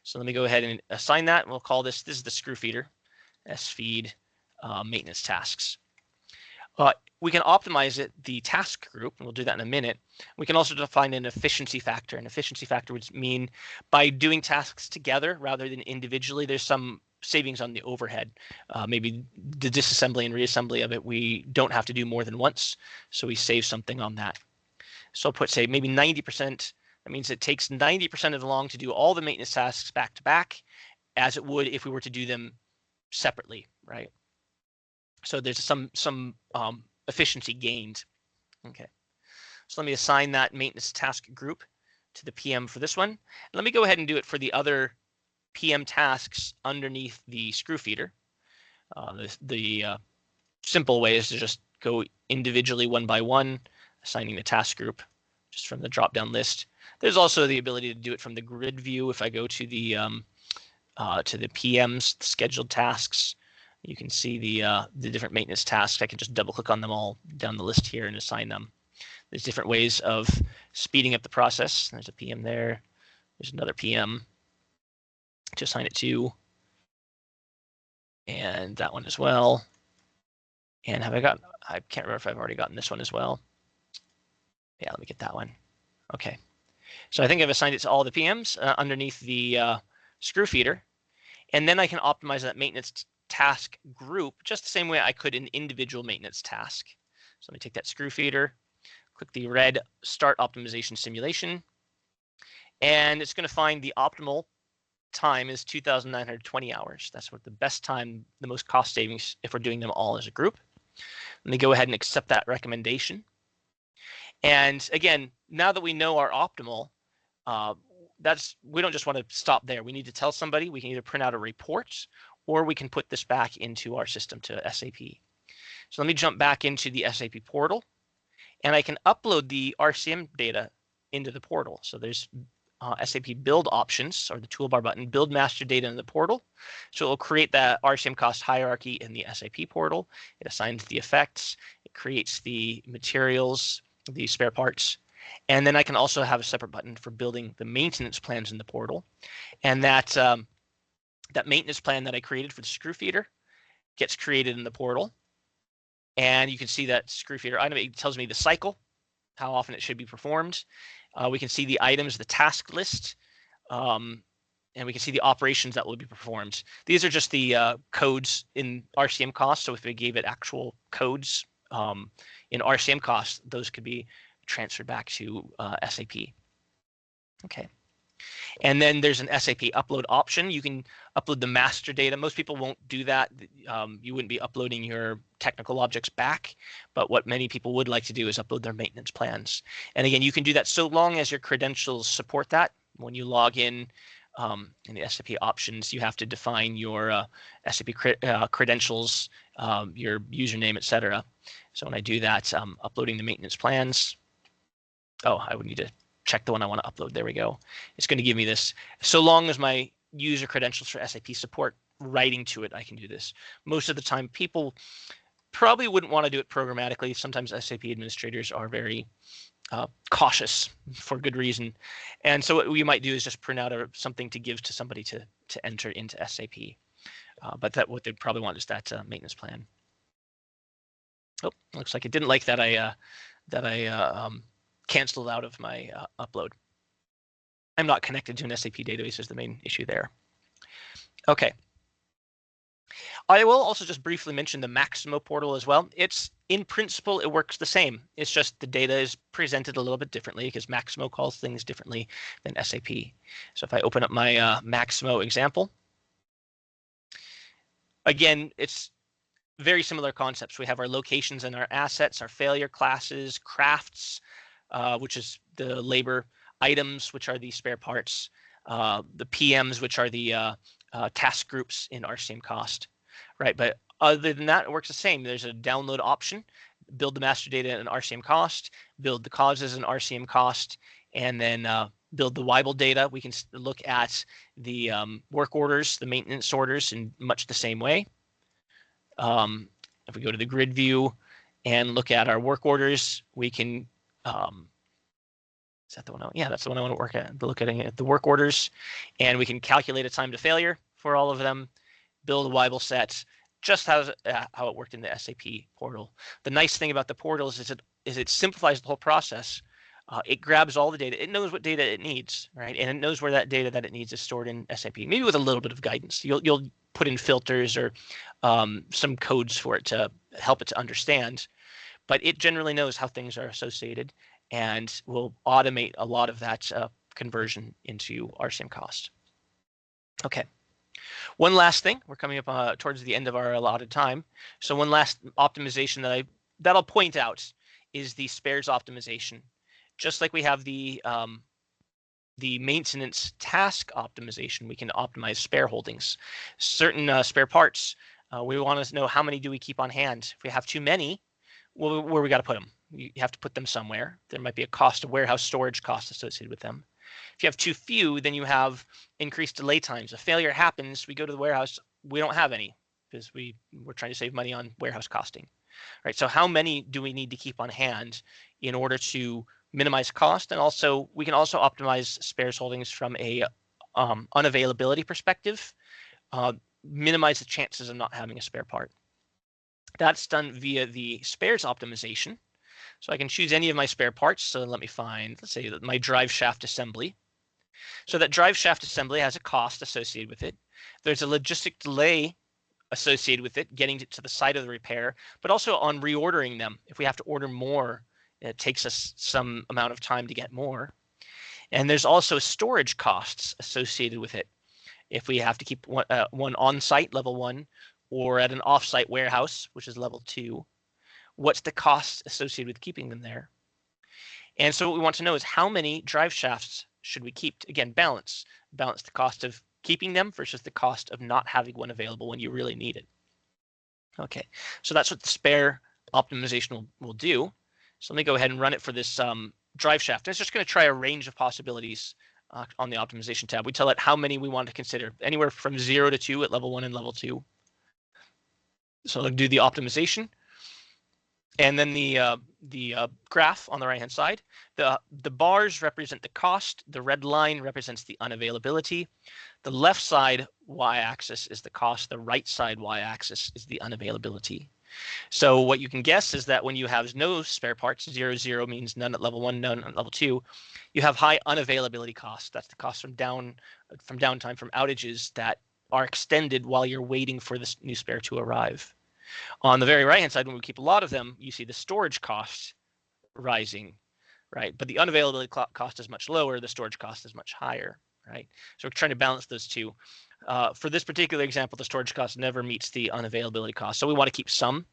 So let me go ahead and assign that. We'll call this is the screw feeder, sfeed maintenance tasks. We can optimize it, the task group, and we'll do that in a minute. We can also define an efficiency factor. An efficiency factor would mean by doing tasks together rather than individually, there's some savings on the overhead. Maybe the disassembly and reassembly of it, we don't have to do more than once, so we save something on that. So I'll put, say, maybe 90%. That means it takes 90% of the long to do all the maintenance tasks back to back, as it would if we were to do them separately, right? So there's some efficiency gained. Okay, so let me assign that maintenance task group to the PM for this one. And let me go ahead and do it for the other PM tasks underneath the screw feeder. The simple way is to just go individually one by one, assigning the task group just from the drop-down list. There's also the ability to do it from the grid view. If I go to the PMs, the scheduled tasks, you can see the different maintenance tasks. I can just double click on them all down the list here and assign them. There's different ways of speeding up the process. There's a PM there. There's another PM to assign it to. And that one as well. And have I got, I can't remember if I've already gotten this one as well. Yeah, let me get that one. Okay. So I think I've assigned it to all the PMs underneath the screw feeder. And then I can optimize that maintenance task group just the same way I could an individual maintenance task. So let me take that screw feeder, click the red Start Optimization Simulation, and it's going to find the optimal time is 2,920 hours. That's what the best time, the most cost savings if we're doing them all as a group. Let me go ahead and accept that recommendation. And again, now that we know our optimal, we don't just want to stop there. We need to tell somebody. We can either print out a report or we can put this back into our system to SAP. So let me jump back into the SAP portal, and I can upload the RCM data into the portal. So there's SAP build options, or the toolbar button, build master data in the portal. So it will create that RCMCost hierarchy in the SAP portal. It assigns the effects, it creates the materials, the spare parts, and then I can also have a separate button for building the maintenance plans in the portal. And that maintenance plan that I created for the screw feeder gets created in the portal. And you can see that screw feeder item, it tells me the cycle, how often it should be performed. We can see the items, the task list, and we can see the operations that will be performed. These are just the codes in RCMcost. So if we gave it actual codes in RCMcost, those could be transferred back to SAP. Okay. And then there's an SAP upload option. You can upload the master data. Most people won't do that. You wouldn't be uploading your technical objects back, but what many people would like to do is upload their maintenance plans. And again, you can do that so long as your credentials support that. When you log in the SAP options, you have to define your SAP credentials, your username, etc. So when I do that, uploading the maintenance plans. Oh, I would need to check the one I want to upload. There we go. It's going to give me this. So long as my user credentials for SAP support writing to it, I can do this. Most of the time, people probably wouldn't want to do it programmatically. Sometimes SAP administrators are very cautious for good reason. And so what we might do is just print out something to give to somebody to enter into SAP. But what they'd probably want is that maintenance plan. Oh, looks like it didn't like that I canceled out of my upload. I'm not connected to an SAP database is the main issue there. Okay. I will also just briefly mention the Maximo portal as well. It's in principle, it works the same. It's just the data is presented a little bit differently because Maximo calls things differently than SAP. So if I open up my Maximo example, again, it's very similar concepts. We have our locations and our assets, our failure classes, crafts, which is the labor, items, which are the spare parts, the PMs, which are the task groups in RCMcost, right? But other than that, it works the same. There's a download option, build the master data in RCMcost, build the causes in RCMcost, and then build the Weibull data. We can look at the work orders, the maintenance orders in much the same way. if we go to the grid view and look at our work orders, we can, is that the one? Yeah, that's the one I want to look at the work orders, and we can calculate a time to failure for all of them, build a Weibull set, just how it worked in the SAP portal. The nice thing about the portal is it simplifies the whole process. It grabs all the data. It knows what data it needs, right? And it knows where that data that it needs is stored in SAP, maybe with a little bit of guidance. You'll put in filters or some codes for it to help it to understand, but it generally knows how things are associated and will automate a lot of that conversion into RCMCost. Okay. One last thing, we're coming up towards the end of our allotted time. So one last optimization that I'll point out is the spares optimization. Just like we have the maintenance task optimization, we can optimize spare holdings. Certain spare parts, we want to know how many do we keep on hand. If we have too many, well, where we got to put them? You have to put them somewhere. There might be a cost of warehouse storage cost associated with them. If you have too few, then you have increased delay times. A failure happens, we go to the warehouse, we don't have any because we're trying to save money on warehouse costing. Right? So how many do we need to keep on hand in order to minimize cost? And also, we can also optimize spares holdings from a unavailability perspective, minimize the chances of not having a spare part. That's done via the spares optimization. So I can choose any of my spare parts. So let me find, let's say, my drive shaft assembly. So that drive shaft assembly has a cost associated with it. There's a logistic delay associated with it, getting it to the site of the repair, but also on reordering them. If we have to order more, it takes us some amount of time to get more. And there's also storage costs associated with it. If we have to keep one on-site, level 1, or at an off-site warehouse, which is level 2, what's the cost associated with keeping them there? And so what we want to know is how many drive shafts should we keep? Again, balance the cost of keeping them versus the cost of not having one available when you really need it. Okay, so that's what the spare optimization will do. So let me go ahead and run it for this drive shaft. And it's just going to try a range of possibilities on the optimization tab. We tell it how many we want to consider, anywhere from 0 to 2 at level 1 and level 2. So I'll do the optimization. And then the graph on the right-hand side, the bars represent the cost. The red line represents the unavailability. The left side y-axis is the cost. The right side y-axis is the unavailability. So what you can guess is that when you have no spare parts, 0, 0 means none at level 1, none at level 2, you have high unavailability cost. That's the cost from downtime, from outages that are extended while you're waiting for this new spare to arrive. On the very right-hand side, when we keep a lot of them, you see the storage cost rising, right? But the unavailability cost is much lower. The storage cost is much higher, right? So we're trying to balance those two. For this particular example, the storage cost never meets the unavailability cost. So we want to keep some.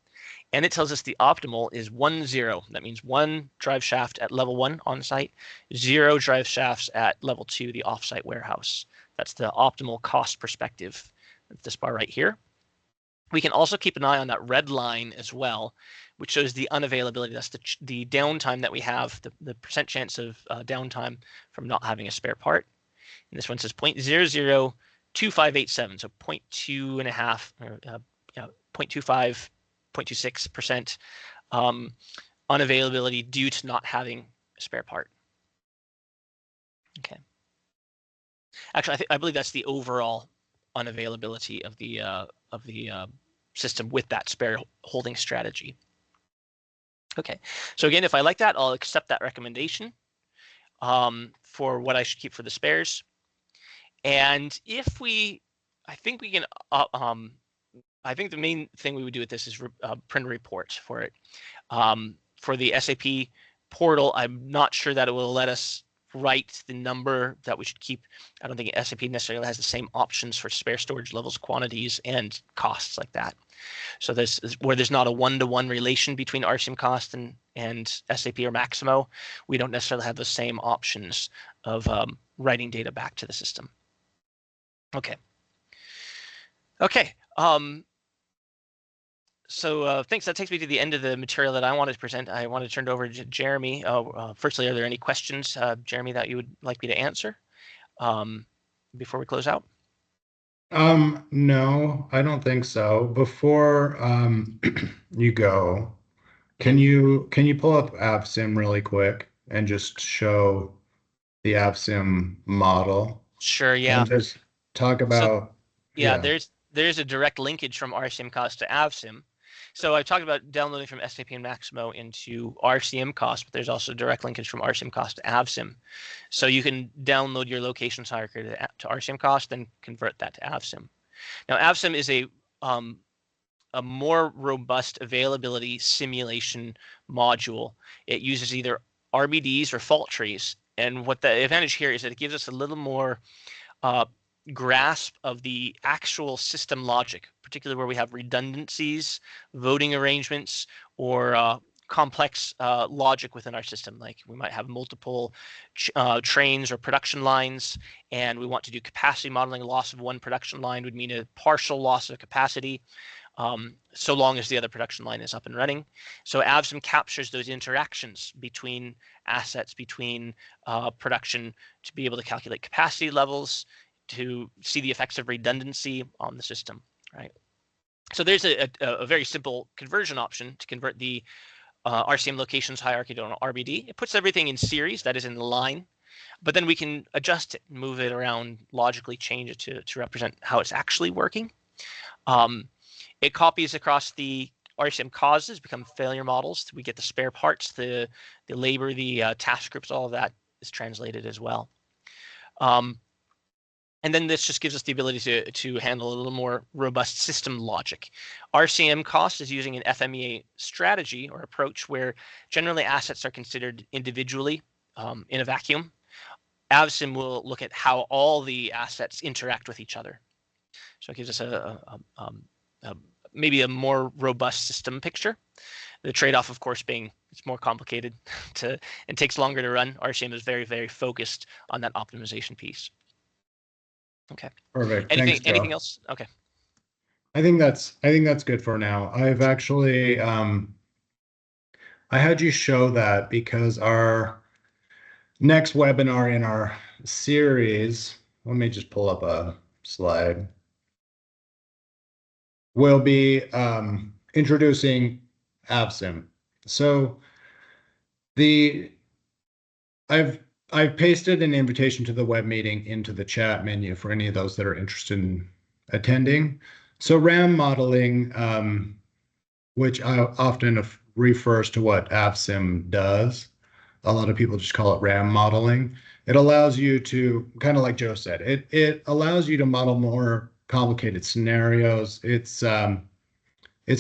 And it tells us the optimal is 1, 0. That means 1 drive shaft at level 1 on-site, 0 drive shafts at level 2, the off-site warehouse. That's the optimal cost perspective. That's this bar right here. We can also keep an eye on that red line as well, which shows the unavailability. That's the downtime that we have, the percent chance of downtime from not having a spare part. And this one says 0.002587, so 0.2.5, 0.25, 0.26% unavailability due to not having a spare part. Okay. Actually, I believe that's the overall unavailability of the system with that spare holding strategy. Okay, so again, if I like that, I'll accept that recommendation for what I should keep for the spares. And if I think we can, I think the main thing we would do with this is print a report for it. For the SAP portal, I'm not sure that it will let us write the number that we should keep. I don't think SAP necessarily has the same options for spare storage levels, quantities, and costs like that. So there's not a one-to-one relation between RCMCost and SAP or Maximo. We don't necessarily have the same options of writing data back to the system. Okay. Okay. So thanks. That takes me to the end of the material that I wanted to present. I want to turn it over to Jeremy. Firstly, are there any questions, Jeremy, that you would like me to answer before we close out? No, I don't think so. Before you go, Mhm. can you pull up AppSim really quick and just show the AppSim model Sure, yeah. and just talk So about, yeah, yeah. there's a direct linkage from RCMCost to AvSim. So I've talked about downloading from SAP and Maximo into RCMCost, but there's also a direct linkage from RCMCost to AvSim. So you can download your locations hierarchy to RCMCost, then convert that to AvSim. Now AvSim is a more robust availability simulation module. It uses either RBDs or fault trees. And what the advantage here is that it gives us a little more uh, grasp of the actual system logic, particularly where we have redundancies, voting arrangements, or complex logic within our system. Like we might have multiple trains or production lines, and we want to do capacity modeling. Loss of one production line would mean a partial loss of capacity, so long as the other production line is up and running. So AVSIM captures those interactions between assets, between production, to be able to calculate capacity levels, to see the effects of redundancy on the system, right? So there's a very simple conversion option to convert the RCM locations hierarchy to an RBD. It puts everything in series, that is in line, but then we can adjust it, move it around, logically change it to represent how it's actually working. It copies across the RCM causes, become failure models. We get the spare parts, the labor, the task groups, all of that is translated as well. And then this just gives us the ability to handle a little more robust system logic. RCMCost is using an FMEA strategy or approach where generally assets are considered individually in a vacuum. AvSim will look at how all the assets interact with each other. So it gives us a maybe a more robust system picture. The trade-off, of course, being it's more complicated to and takes longer to run. RCM is very, very focused on that optimization piece. Okay. Perfect. Anything Thanks, anything Joe. else? Okay. I think that's good for now. I've actually I had you show that because our next webinar in our series, let me just pull up a slide, will be introducing AvSim. So the I've I've pasted an invitation to the web meeting into the chat menu for any of those that are interested in attending. So RAM modeling, which I often refers to what AvSim does. A lot of people just call it RAM modeling. It allows you to, kind of like Joe said, it allows you to model more complicated scenarios. It's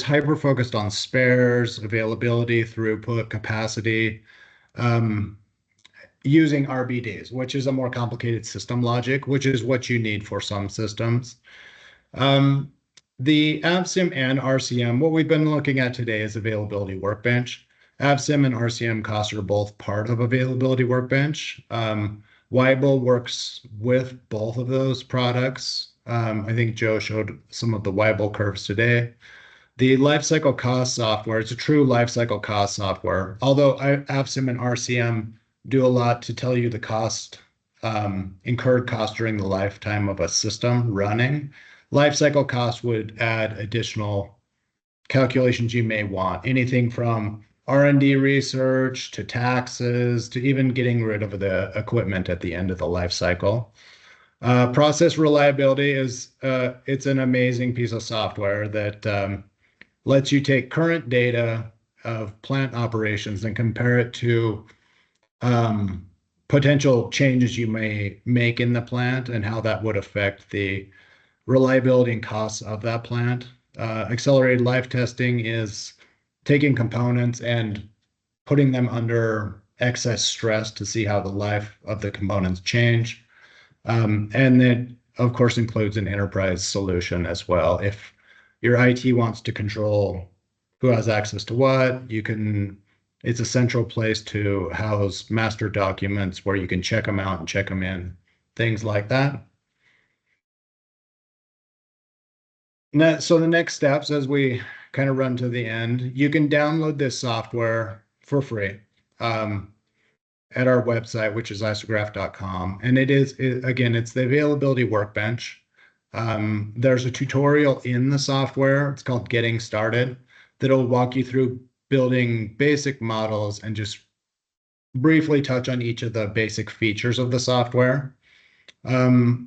hyper focused on spares, availability, throughput, capacity, um, using RBDs, which is a more complicated system logic, which is what you need for some systems. Um, the AvSim and RCM, what we've been looking at today is Availability Workbench. AvSim and RCMCost are both part of Availability Workbench. Weibel works with both of those products. I think Joe showed some of the Weibel curves today. The lifecycle cost software, it's a true lifecycle cost software. Although AvSim and RCM do a lot to tell you the cost, incurred cost during the lifetime of a system running. Lifecycle cost would add additional calculations you may want, anything from R&D research to taxes to even getting rid of the equipment at the end of the life cycle. Process reliability is it's an amazing piece of software that lets you take current data of plant operations and compare it to potential changes you may make in the plant and how that would affect the reliability and costs of that plant. Accelerated life testing is taking components and putting them under excess stress to see how the life of the components change. And then, of course, includes an enterprise solution as well. If your IT wants to control who has access to what, you can, it's a central place to house master documents where you can check them out and check them in, things like that. So the next steps as we kind of run to the end, you can download this software for free at our website, which is isograph.com. And again, it's the Availability Workbench. There's a tutorial in the software. It's called Getting Started, that'll walk you through building basic models and just briefly touch on each of the basic features of the software.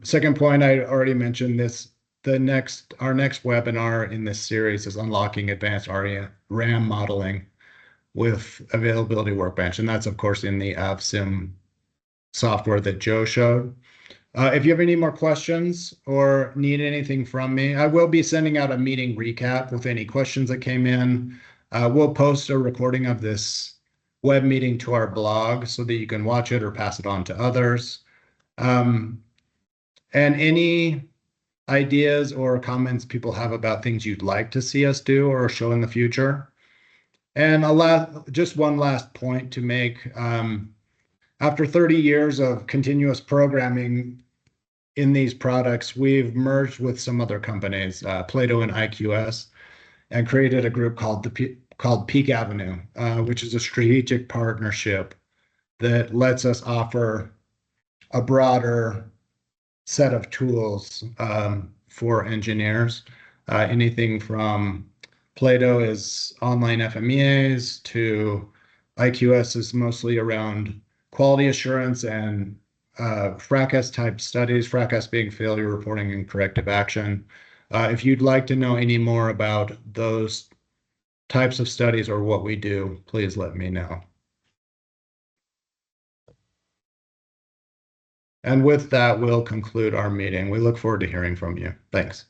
Second point, I already mentioned this. Our next webinar in this series is Unlocking Advanced RAM Modeling with Availability Workbench. And that's, of course, in the AvSim software that Joe showed. If you have any more questions or need anything from me, I will be sending out a meeting recap with any questions that came in. We'll post a recording of this web meeting to our blog so that you can watch it or pass it on to others. And any ideas or comments people have about things you'd like to see us do or show in the future. And just one last point to make. After 30 years of continuous programming in these products, we've merged with some other companies, Plato and IQS, and created a group called Peak Avenue, which is a strategic partnership that lets us offer a broader set of tools for engineers. Anything from Plato is online FMEAs to IQS is mostly around quality assurance and FRACAS type studies, FRACAS being failure reporting and corrective action. If you'd like to know any more about those types of studies or what we do, please let me know. And with that, we'll conclude our meeting. We look forward to hearing from you. Thanks.